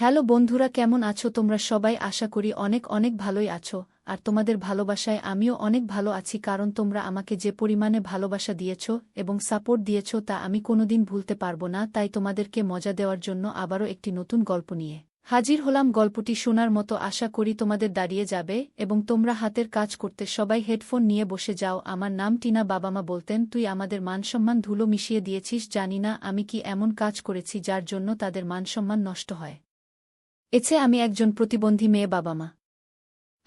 Hello বন্ধুরা, কেমন আছো তোমরা সবাই? আশা করি অনেক অনেক ভালোই আছো। আর তোমাদের ভালোবাসায় আমিও অনেক ভালো আছি, কারণ তোমরা আমাকে যে পরিমাণে ভালোবাসা দিয়েছ এবং সাপোর্ট দিয়েছ তা আমি কোনোদিন ভুলতে পারবো না। তাই তোমাদেরকে মজা দেওয়ার জন্য আবারও একটি নতুন গল্প নিয়ে হাজির হলাম। গল্পটি শোনার মতো আশা করি তোমাদের দাঁড়িয়ে যাবে এবং তোমরা হাতের কাজ করতে সবাই হেডফোন নিয়ে বসে যাও। আমার নাম টিনা। বাবা মা বলতেন, তুই আমাদের মানসম্মান ধুলো মিশিয়ে দিয়েছিস। জানি না আমি কি এমন কাজ করেছি যার জন্য তাদের মানসম্মান নষ্ট হয়। এছে আমি একজন প্রতিবন্ধী মেয়ে। বাবা মা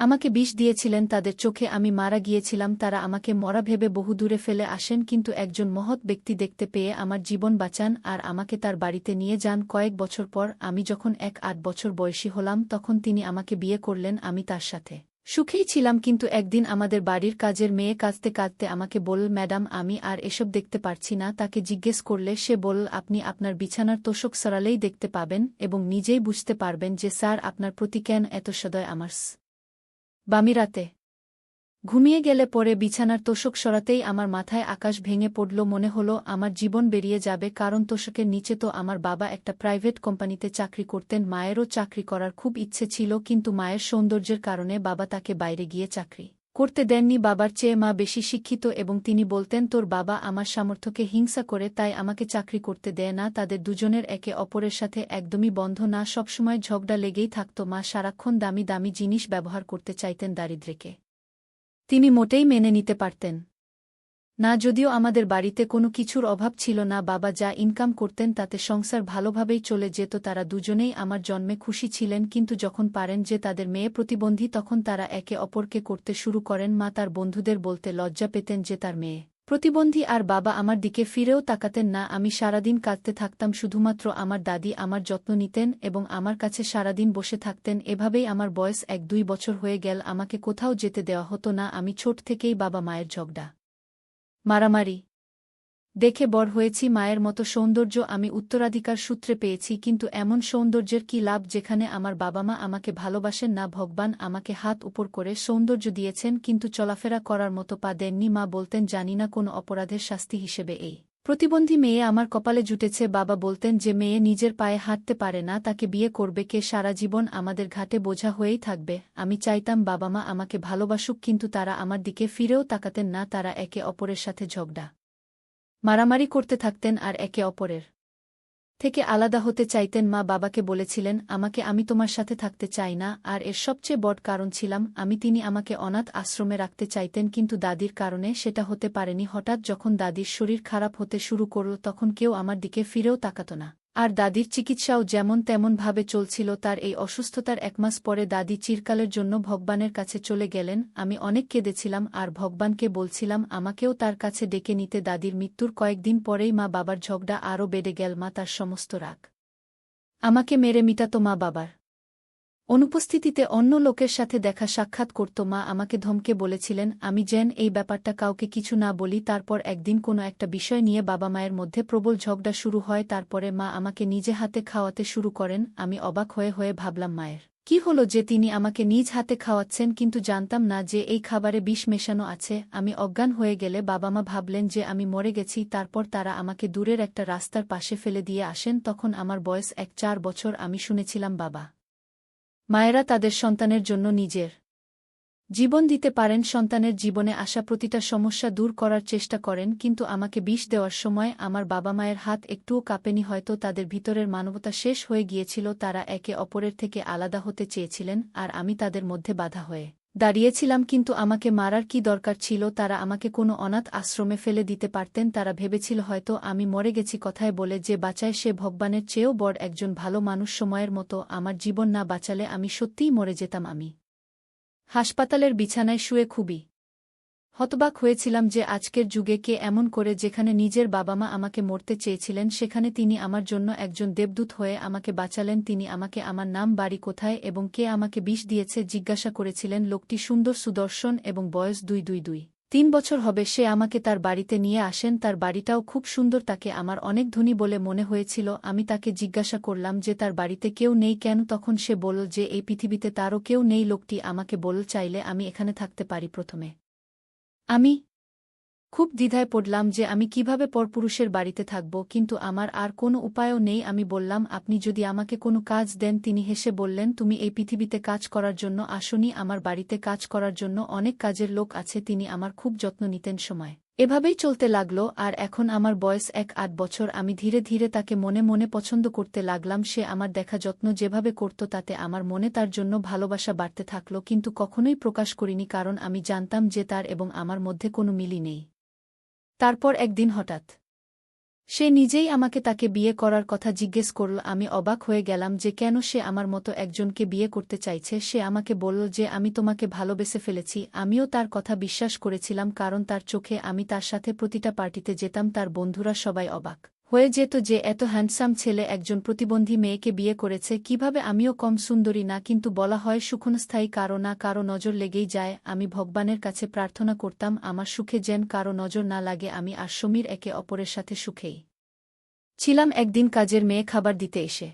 আমাকে বিষ দিয়েছিলেন, তাদের চোখে আমি মারা গিয়েছিলাম। তারা আমাকে মরা ভেবে বহু দূরে ফেলে আসেন, কিন্তু একজন মহৎ ব্যক্তি দেখতে পেয়ে আমার জীবন বাঁচান আর আমাকে তার বাড়িতে নিয়ে যান। কয়েক বছর পর আমি যখন 8 বছর বয়সী হলাম, তখন তিনি আমাকে বিয়ে করলেন। আমি তার সাথে সুখেই ছিলাম, কিন্তু একদিন আমাদের বাড়ির কাজের মেয়ে কাঁদতে কাঁদতে আমাকে বলল, ম্যাডাম আমি আর এসব দেখতে পারছি না। তাকে জিজ্ঞেস করলে সে বলল, আপনি আপনার বিছানার তোষক সরালেই দেখতে পাবেন এবং নিজেই বুঝতে পারবেন যে স্যার আপনার প্রতি কেন এত সদয়। আমার বামি রাতে ঘুমিয়ে গেলে পরে বিছানার তোষক সরাতেই আমার মাথায় আকাশ ভেঙে পড়ল। মনে হলো আমার জীবন বেরিয়ে যাবে, কারণ তোষকের নিচে তো আমার বাবা একটা প্রাইভেট কোম্পানিতে চাকরি করতেন। মায়েরও চাকরি করার খুব ইচ্ছে ছিল, কিন্তু মায়ের সৌন্দর্যের কারণে বাবা তাকে বাইরে গিয়ে চাকরি করতে দেননি। বাবার চেয়ে মা বেশি শিক্ষিত এবং তিনি বলতেন, তোর বাবা আমার সামর্থ্যকে হিংসা করে, তাই আমাকে চাকরি করতে দেয় না। তাদের দুজনের একে অপরের সাথে একদমই বন্ধ না, সবসময় ঝগড়া লেগেই থাকত। মা সারাক্ষণ দামি দামি জিনিস ব্যবহার করতে চাইতেন, দারিদ্র্যকে তিনি মোটেই মেনে নিতে পারতেন না। যদিও আমাদের বাড়িতে কোনো কিছুর অভাব ছিল না, বাবা যা ইনকাম করতেন তাতে সংসার ভালোভাবেই চলে যেত। তারা দুজনেই আমার জন্মে খুশি ছিলেন, কিন্তু যখন পারেন যে তাদের মেয়ে প্রতিবন্ধী, তখন তারা একে অপরকে করতে শুরু করেন। মা তার বন্ধুদের বলতে লজ্জা পেতেন যে তার মেয়ে প্রতিবন্ধী, আর বাবা আমার দিকে ফিরেও তাকাতেন না। আমি সারাদিন কাঁদতে থাকতাম, শুধুমাত্র আমার দাদি আমার যত্ন নিতেন এবং আমার কাছে সারাদিন বসে থাকতেন। এভাবেই আমার বয়স 1-2 বছর হয়ে গেল। আমাকে কোথাও যেতে দেওয়া হতো না। আমি ছোট থেকেই বাবা মায়ের ঝগড়া মারামারি দেখে বড় হয়েছি। মায়ের মতো সৌন্দর্য আমি উত্তরাধিকার সূত্রে পেয়েছি, কিন্তু এমন সৌন্দর্যের কি লাভ যেখানে আমার বাবা মা আমাকে ভালোবাসেন না। ভগবান আমাকে হাত উপর করে সৌন্দর্য দিয়েছেন, কিন্তু চলাফেরা করার মতো পা দেননি। মা বলতেন, জানি না কোন অপরাধের শাস্তি হিসেবে এই প্রতিবন্ধী মেয়ে আমার কপালে জুটেছে। বাবা বলতেন, যে মেয়ে নিজের পায়ে হাঁটতে পারে না তাকে বিয়ে করবে কে? সারা জীবন আমাদের ঘাটে বোঝা হয়েই থাকবে। আমি চাইতাম বাবা মা আমাকে ভালোবাসুক, কিন্তু তারা আমার দিকে ফিরেও তাকাতেন না। তারা একে অপরের সাথে ঝগড়া মারামারি করতে থাকতেন আর একে অপরের থেকে আলাদা হতে চাইতেন। মা বাবাকে বলেছিলেন আমাকে, আমি তোমার সাথে থাকতে চাই না। আর এর সবচেয়ে বড় কারণ ছিলাম আমি। তিনি আমাকে অনাথ আশ্রমে রাখতে চাইতেন, কিন্তু দাদির কারণে সেটা হতে পারেনি। হঠাৎ যখন দাদির শরীর খারাপ হতে শুরু করল, তখন কেউ আমার দিকে ফিরেও তাকাত না। আর দাদির চিকিৎসাও যেমন তেমন ভাবে চলছিল। তার এই অসুস্থতার 1 মাস পরে দাদি চিরকালের জন্য ভগবানের কাছে চলে গেলেন। আমি অনেক কেঁদেছিলাম আর ভগবানকে বলছিলাম আমাকেও তার কাছে ডেকে নিতে। দাদির মৃত্যুর কয়েকদিন পরেই মা বাবার ঝগড়া আরও বেড়ে গেল। মা তার সমস্ত রাগ আমাকে মেরে মিটাত। মা বাবার অনুপস্থিতিতে অন্য লোকের সাথে দেখা সাক্ষাৎ করত। মা আমাকে ধমকে বলেছিলেন আমি যেন এই ব্যাপারটা কাউকে কিছু না বলি। তারপর একদিন কোনো একটা বিষয় নিয়ে বাবা মায়ের মধ্যে প্রবল ঝগড়া শুরু হয়। তারপরে মা আমাকে নিজে হাতে খাওয়াতে শুরু করেন। আমি অবাক হয়ে হয়ে ভাবলাম মায়ের কি হলো যে তিনি আমাকে নিজ হাতে খাওয়াচ্ছেন, কিন্তু জানতাম না যে এই খাবারে বিষ মেশানো আছে। আমি অজ্ঞান হয়ে গেলে বাবা মা ভাবলেন যে আমি মরে গেছি। তারপর তারা আমাকে দূরের একটা রাস্তার পাশে ফেলে দিয়ে আসেন। তখন আমার বয়স 4 বছর। আমি শুনেছিলাম বাবা মায়েরা তাদের সন্তানের জন্য নিজের জীবন দিতে পারেন, সন্তানের জীবনে আসা প্রতিটা সমস্যা দূর করার চেষ্টা করেন। কিন্তু আমাকে বিষ দেওয়ার সময় আমার বাবা মায়ের হাত একটুও কাঁপেনি। হয়তো তাদের ভিতরের মানবতা শেষ হয়ে গিয়েছিল। তারা একে অপরের থেকে আলাদা হতে চেয়েছিলেন আর আমি তাদের মধ্যে বাধা হয়ে দাঁড়িয়েছিলাম। কিন্তু আমাকে মারার কি দরকার ছিল? তারা আমাকে কোনো অনাথ আশ্রমে ফেলে দিতে পারতেন। তারা ভেবেছিল হয়তো আমি মরে গেছি। কথায় বলে যে বাঁচায় সে ভগবানের চেয়েও বড় একজন ভালো মানুষ। সময়ের মতো আমার জীবন না বাঁচালে আমি সত্যিই মরে যেতাম। আমি হাসপাতালের বিছানায় শুয়ে খুবই হতবাক হয়েছিলাম যে আজকের যুগে কে এমন করে, যেখানে নিজের বাবা মা আমাকে মরতে চেয়েছিলেন, সেখানে তিনি আমার জন্য একজন দেবদূত হয়ে আমাকে বাঁচালেন। তিনি আমাকে আমার নাম, বাড়ি কোথায় এবং কে আমাকে বিষ দিয়েছে জিজ্ঞাসা করেছিলেন। লোকটি সুন্দর, সুদর্শন এবং বয়স 2-3 বছর হবে। সে আমাকে তার বাড়িতে নিয়ে আসেন। তার বাড়িটাও খুব সুন্দর। তাকে আমার অনেক ধনী বলে মনে হয়েছিল। আমি তাকে জিজ্ঞাসা করলাম যে তার বাড়িতে কেউ নেই কেন? তখন সে বলল যে এই পৃথিবীতে তারও কেউ নেই। লোকটি আমাকে বলল চাইলে আমি এখানে থাকতে পারি। প্রথমে আমি খুব দ্বিধায় পড়লাম যে আমি কিভাবে পরপুরুষের বাড়িতে থাকব, কিন্তু আমার আর কোনো উপায়ও নেই। আমি বললাম, আপনি যদি আমাকে কোনো কাজ দেন। তিনি হেসে বললেন, তুমি এই পৃথিবীতে কাজ করার জন্য আসনি, আমার বাড়িতে কাজ করার জন্য অনেক কাজের লোক আছে। তিনি আমার খুব যত্ন নিতেন সময়। এভাবেই চলতে লাগল, আর এখন আমার বয়স 8 বছর। আমি ধীরে ধীরে তাকে মনে মনে পছন্দ করতে লাগলাম। সে আমার দেখা যত্ন যেভাবে করত তাতে আমার মনে তার জন্য ভালোবাসা বাড়তে থাকল, কিন্তু কখনোই প্রকাশ করিনি, কারণ আমি জানতাম যে তার এবং আমার মধ্যে কোনো মিলই নেই। তারপর একদিন হঠাৎ সে নিজেই আমাকে তাকে বিয়ে করার কথা জিজ্ঞেস করল। আমি অবাক হয়ে গেলাম যে কেন সে আমার মতো একজনকে বিয়ে করতে চাইছে। সে আমাকে বলল যে আমি তোমাকে ভালোবেসে ফেলেছি। আমিও তার কথা বিশ্বাস করেছিলাম, কারণ তার চোখে আমি তার সাথে প্রতিটা পার্টিতে যেতাম। তার বন্ধুরা সবাই অবাক হয়ে যেত যে এত হ্যান্ডসাম ছেলে একজন প্রতিবন্ধী মেয়েকে বিয়ে করেছে কিভাবে। আমিও কম সুন্দরী না, কিন্তু বলা হয় সুক্ষণস্থায়ী কারো না কারো নজর লেগেই যায়। আমি ভগবানের কাছে প্রার্থনা করতাম আমার সুখে যেন কারো নজর না লাগে। আমি আর সমীর একে অপরের সাথে সুখেই ছিলাম। একদিন কাজের মেয়ে খাবার দিতে এসে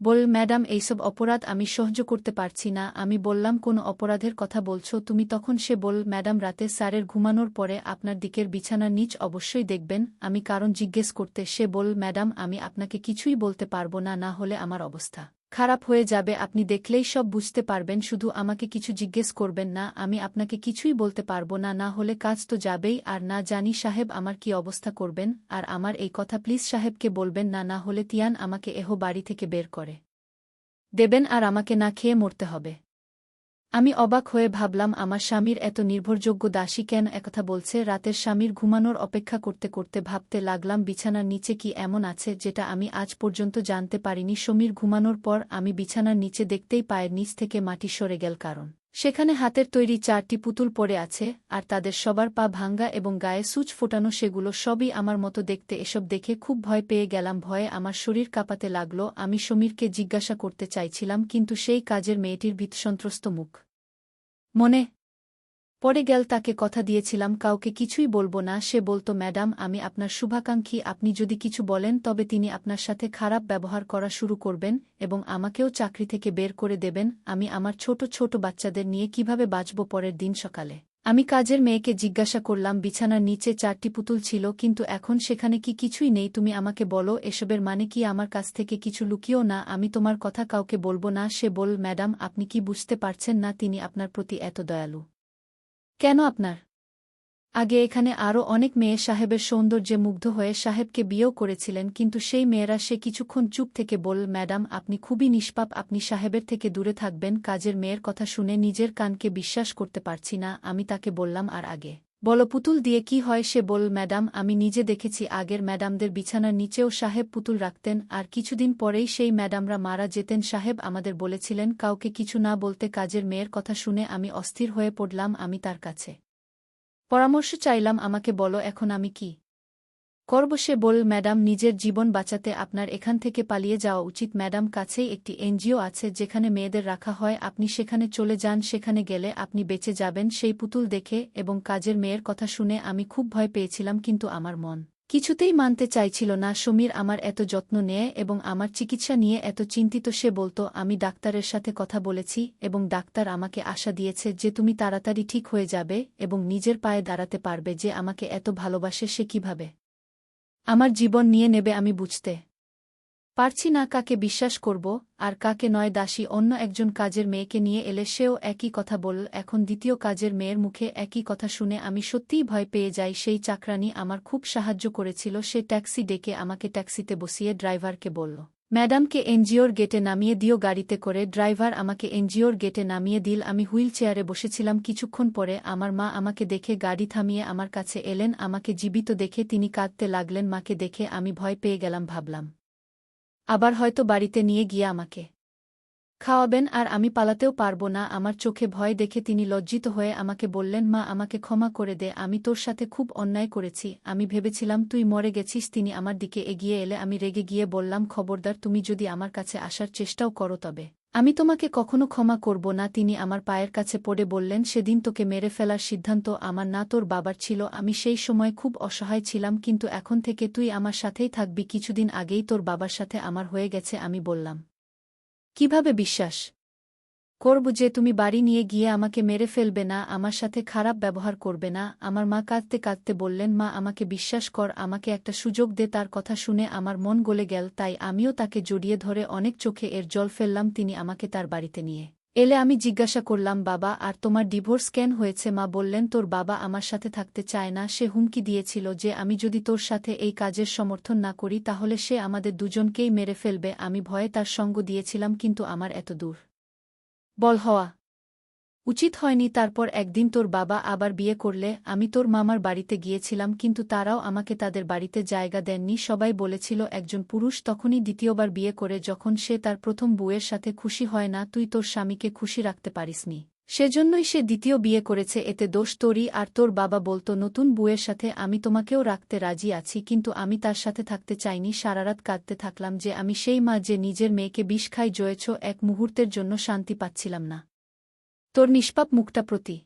বল, ম্যাডাম, এইসব অপরাধ আমি সহ্য করতে পারছি না। আমি বললাম, কোনো অপরাধের কথা বলছো তুমি? তখন সে বল, ম্যাডাম, রাতে স্যারের ঘুমানোর পরে আপনার দিকের বিছানার নিচ অবশ্যই দেখবেন। আমি কারণ জিজ্ঞেস করতে সে বল, ম্যাডাম, আমি আপনাকে কিছুই বলতে পারবো না, না হলে আমার অবস্থা খারাপ হয়ে যাবে। আপনি দেখলেই সব বুঝতে পারবেন, শুধু আমাকে কিছু জিজ্ঞেস করবেন না। আমি আপনাকে কিছুই বলতে পারবো না, না হলে কাজ তো যাবেই। আর না জানি সাহেব আমার কি অবস্থা করবেন। আর আমার এই কথা প্লিজ সাহেবকে বলবেন না, না হলে তিয়ান আমাকে এহ বাড়ি থেকে বের করে দেবেন আর আমাকে না খেয়ে মরতে হবে। আমি অবাক হয়ে ভাবলাম, আমার স্বামীর এত নির্ভরযোগ্য দাসী কেন একথা বলছে। রাতের স্বামীর ঘুমানোর অপেক্ষা করতে করতে ভাবতে লাগলাম বিছানার নিচে কি এমন আছে যেটা আমি আজ পর্যন্ত জানতে পারিনি। সমীর ঘুমানোর পর আমি বিছানার নিচে দেখতেই পায়ের নিচ থেকে মাটি সরে গেল, কারণ সেখানে হাতের তৈরি 4টি পুতুল পড়ে আছে, আর তাদের সবার পা ভাঙ্গা এবং গায়ে সূচ ফোটানো। সেগুলো সবই আমার মতো দেখতে। এসব দেখে খুব ভয় পেয়ে গেলাম। ভয়ে আমার শরীর কাঁপাতে লাগল। আমি সমীরকে জিজ্ঞাসা করতে চাইছিলাম, কিন্তু সেই কাজের মেয়েটির ভীতসন্ত্রস্ত মুখ মনে পড়ে গেল। তাকে কথা দিয়েছিলাম কাউকে কিছুই বলবো না। সে বলতো, ম্যাডাম, আমি আপনার শুভাকাঙ্ক্ষী, আপনি যদি কিছু বলেন তবে তিনি আপনার সাথে খারাপ ব্যবহার করা শুরু করবেন এবং আমাকেও চাকরি থেকে বের করে দেবেন। আমি আমার ছোট ছোট বাচ্চাদের নিয়ে কিভাবে বাঁচব। পরের দিন সকালে আমি কাজের মেয়েকে জিজ্ঞাসা করলাম, বিছানার নিচে 4টি পুতুল ছিল, কিন্তু এখন সেখানে কি কিছুই নেই? তুমি আমাকে বলো এসবের মানে কি? আমার কাছ থেকে কিছু লুকিও না, আমি তোমার কথা কাউকে বলবো না। সে বল, ম্যাডাম, আপনি কি বুঝতে পারছেন না তিনি আপনার প্রতি এত দয়ালু কেন? আপনার আগে এখানে আরও অনেক মেয়ে সাহেবের সৌন্দর্যে মুগ্ধ হয়ে সাহেবকে বিয়েও করেছিলেন, কিন্তু সেই মেয়েরা। সে কিছুক্ষণ চুপ থেকে বল, ম্যাডাম, আপনি খুবই নিষ্পাপ, আপনি সাহেবের থেকে দূরে থাকবেন। কাজের মেয়ের কথা শুনে নিজের কানকে বিশ্বাস করতে পারছি না। আমি তাকে বললাম, আর আগে বলো পুতুল দিয়ে কি হয়? সে বল, ম্যাডাম, আমি নিজে দেখেছি আগের ম্যাডামদের বিছানার নিচেও সাহেব পুতুল রাখতেন, আর কিছুদিন পরেই সেই ম্যাডামরা মারা যেতেন। সাহেব আমাদের বলেছিলেন কাউকে কিছু না বলতে। কাজের মেয়ের কথা শুনে আমি অস্থির হয়ে পড়লাম। আমি তার কাছে পরামর্শ চাইলাম, আমাকে বলো এখন আমি কি করব? সে বল, ম্যাডাম, নিজের জীবন বাঁচাতে আপনার এখান থেকে পালিয়ে যাওয়া উচিত। ম্যাডাম, কাছেই একটি এনজিও আছে যেখানে মেয়েদের রাখা হয়, আপনি সেখানে চলে যান। সেখানে গেলে আপনি বেঁচে যাবেন। সেই পুতুল দেখে এবং কাজের মেয়ের কথা শুনে আমি খুব ভয় পেয়েছিলাম, কিন্তু আমার মন কিছুতেই মানতে চাইছিল না। সমীর আমার এত যত্ন নেয় এবং আমার চিকিৎসা নিয়ে এত চিন্তিত। সে বলতো, আমি ডাক্তারের সাথে কথা বলেছি এবং ডাক্তার আমাকে আশা দিয়েছে যে তুমি তাড়াতাড়ি ঠিক হয়ে যাবে এবং নিজের পায়ে দাঁড়াতে পারবে। যে আমাকে এত ভালোবাসে সে কিভাবে আমার জীবন নিয়ে নেবে আমি বুঝতে পারছি না। কাকে বিশ্বাস করব আর কাকে নয়? দাসী অন্য একজন কাজের মেয়েকে নিয়ে এলে সেও একই কথা বলল। এখন দ্বিতীয় কাজের মেয়ের মুখে একই কথা শুনে আমি সত্যিই ভয় পেয়ে যাই। সেই চাকরানী আমার খুব সাহায্য করেছিল। সে ট্যাক্সি ডেকে আমাকে ট্যাক্সিতে বসিয়ে ড্রাইভারকে বলল, ম্যাডামকে এনজিওর গেটে নামিয়ে দিও। গাড়িতে করে ড্রাইভার আমাকে এনজিওর গেটে নামিয়ে দিল। আমি হুইল চেয়ারে বসেছিলাম। কিছুক্ষণ পরে আমার মা আমাকে দেখে গাড়ি থামিয়ে আমার কাছে এলেন। আমাকে জীবিত দেখে তিনি কাঁদতে লাগলেন। মাকে দেখে আমি ভয় পেয়ে গেলাম। ভাবলাম আবার হয়তো বাড়িতে নিয়ে গিয়ে আমাকে খাওয়াবেন আর আমি পালাতেও পারব না। আমার চোখে ভয় দেখে তিনি লজ্জিত হয়ে আমাকে বললেন, মা, আমাকে ক্ষমা করে দে, আমি তোর সাথে খুব অন্যায় করেছি। আমি ভেবেছিলাম তুই মরে গেছিস। তিনি আমার দিকে এগিয়ে এলে আমি রেগে গিয়ে বললাম, খবরদার, তুমি যদি আমার কাছে আসার চেষ্টাও করো তবে আমি তোমাকে কখনো ক্ষমা করব না। তিনি আমার পায়ের কাছে পড়ে বললেন, সেদিন তোকে মেরে ফেলার সিদ্ধান্ত আমার না তোর বাবার ছিল। আমি সেই সময় খুব অসহায় ছিলাম, কিন্তু এখন থেকে তুই আমার সাথেই থাকবি। কিছুদিন আগেই তোর বাবার সাথে আমার হয়ে গেছে। আমি বললাম, কিভাবে বিশ্বাস করব যে তুমি বাড়ি নিয়ে গিয়ে আমাকে মেরে ফেলবে না, আমার সাথে খারাপ ব্যবহার করবে না। আমার মা কাঁদতে কাঁদতে বললেন, মা আমাকে বিশ্বাস কর, আমাকে একটা সুযোগ দে। তার কথা শুনে আমার মন গলে গেল, তাই আমিও তাকে জড়িয়ে ধরে অনেক চোখে এর জল ফেললাম। তিনি আমাকে তার বাড়িতে নিয়ে এলে আমি জিজ্ঞাসা করলাম, বাবা আর তোমার ডিভোর্স কেন হয়েছে? মা বললেন, তোর বাবা আমার সাথে থাকতে চায় না। সে হুমকি দিয়েছিল যে আমি যদি তোর সাথে এই কাজের সমর্থন না করি তাহলে সে আমাদের দুজনকেই মেরে ফেলবে। আমি ভয়ে তার সঙ্গ দিয়েছিলাম, কিন্তু আমার এত দূর বল হওয়া উচিত হয়নি। তারপর একদিন তোর বাবা আবার বিয়ে করলে আমি তোর মামার বাড়িতে গিয়েছিলাম, কিন্তু তারাও আমাকে তাদের বাড়িতে জায়গা দেননি। সবাই বলেছিল একজন পুরুষ তখনই দ্বিতীয়বার বিয়ে করে যখন সে তার প্রথম বউয়ের সাথে খুশি হয় না। তুই তোর স্বামীকে খুশি রাখতে পারিসনি, সেজন্যই সে দ্বিতীয় বিয়ে করেছে। এতে দোষ তোরই। আর তোর বাবা বলতো নতুন বউয়ের সাথে আমি তোমাকেও রাখতে রাজি আছি, কিন্তু আমি তার সাথে থাকতে চাইনি। সারারাত কাঁদতে থাকলাম যে আমি সেই মা যে নিজের মেয়েকে বিষ খাই জয়েছ। এক মুহূর্তের জন্য শান্তি পাচ্ছিলাম না তোর নিষ্পাপ মুখটা প্রতি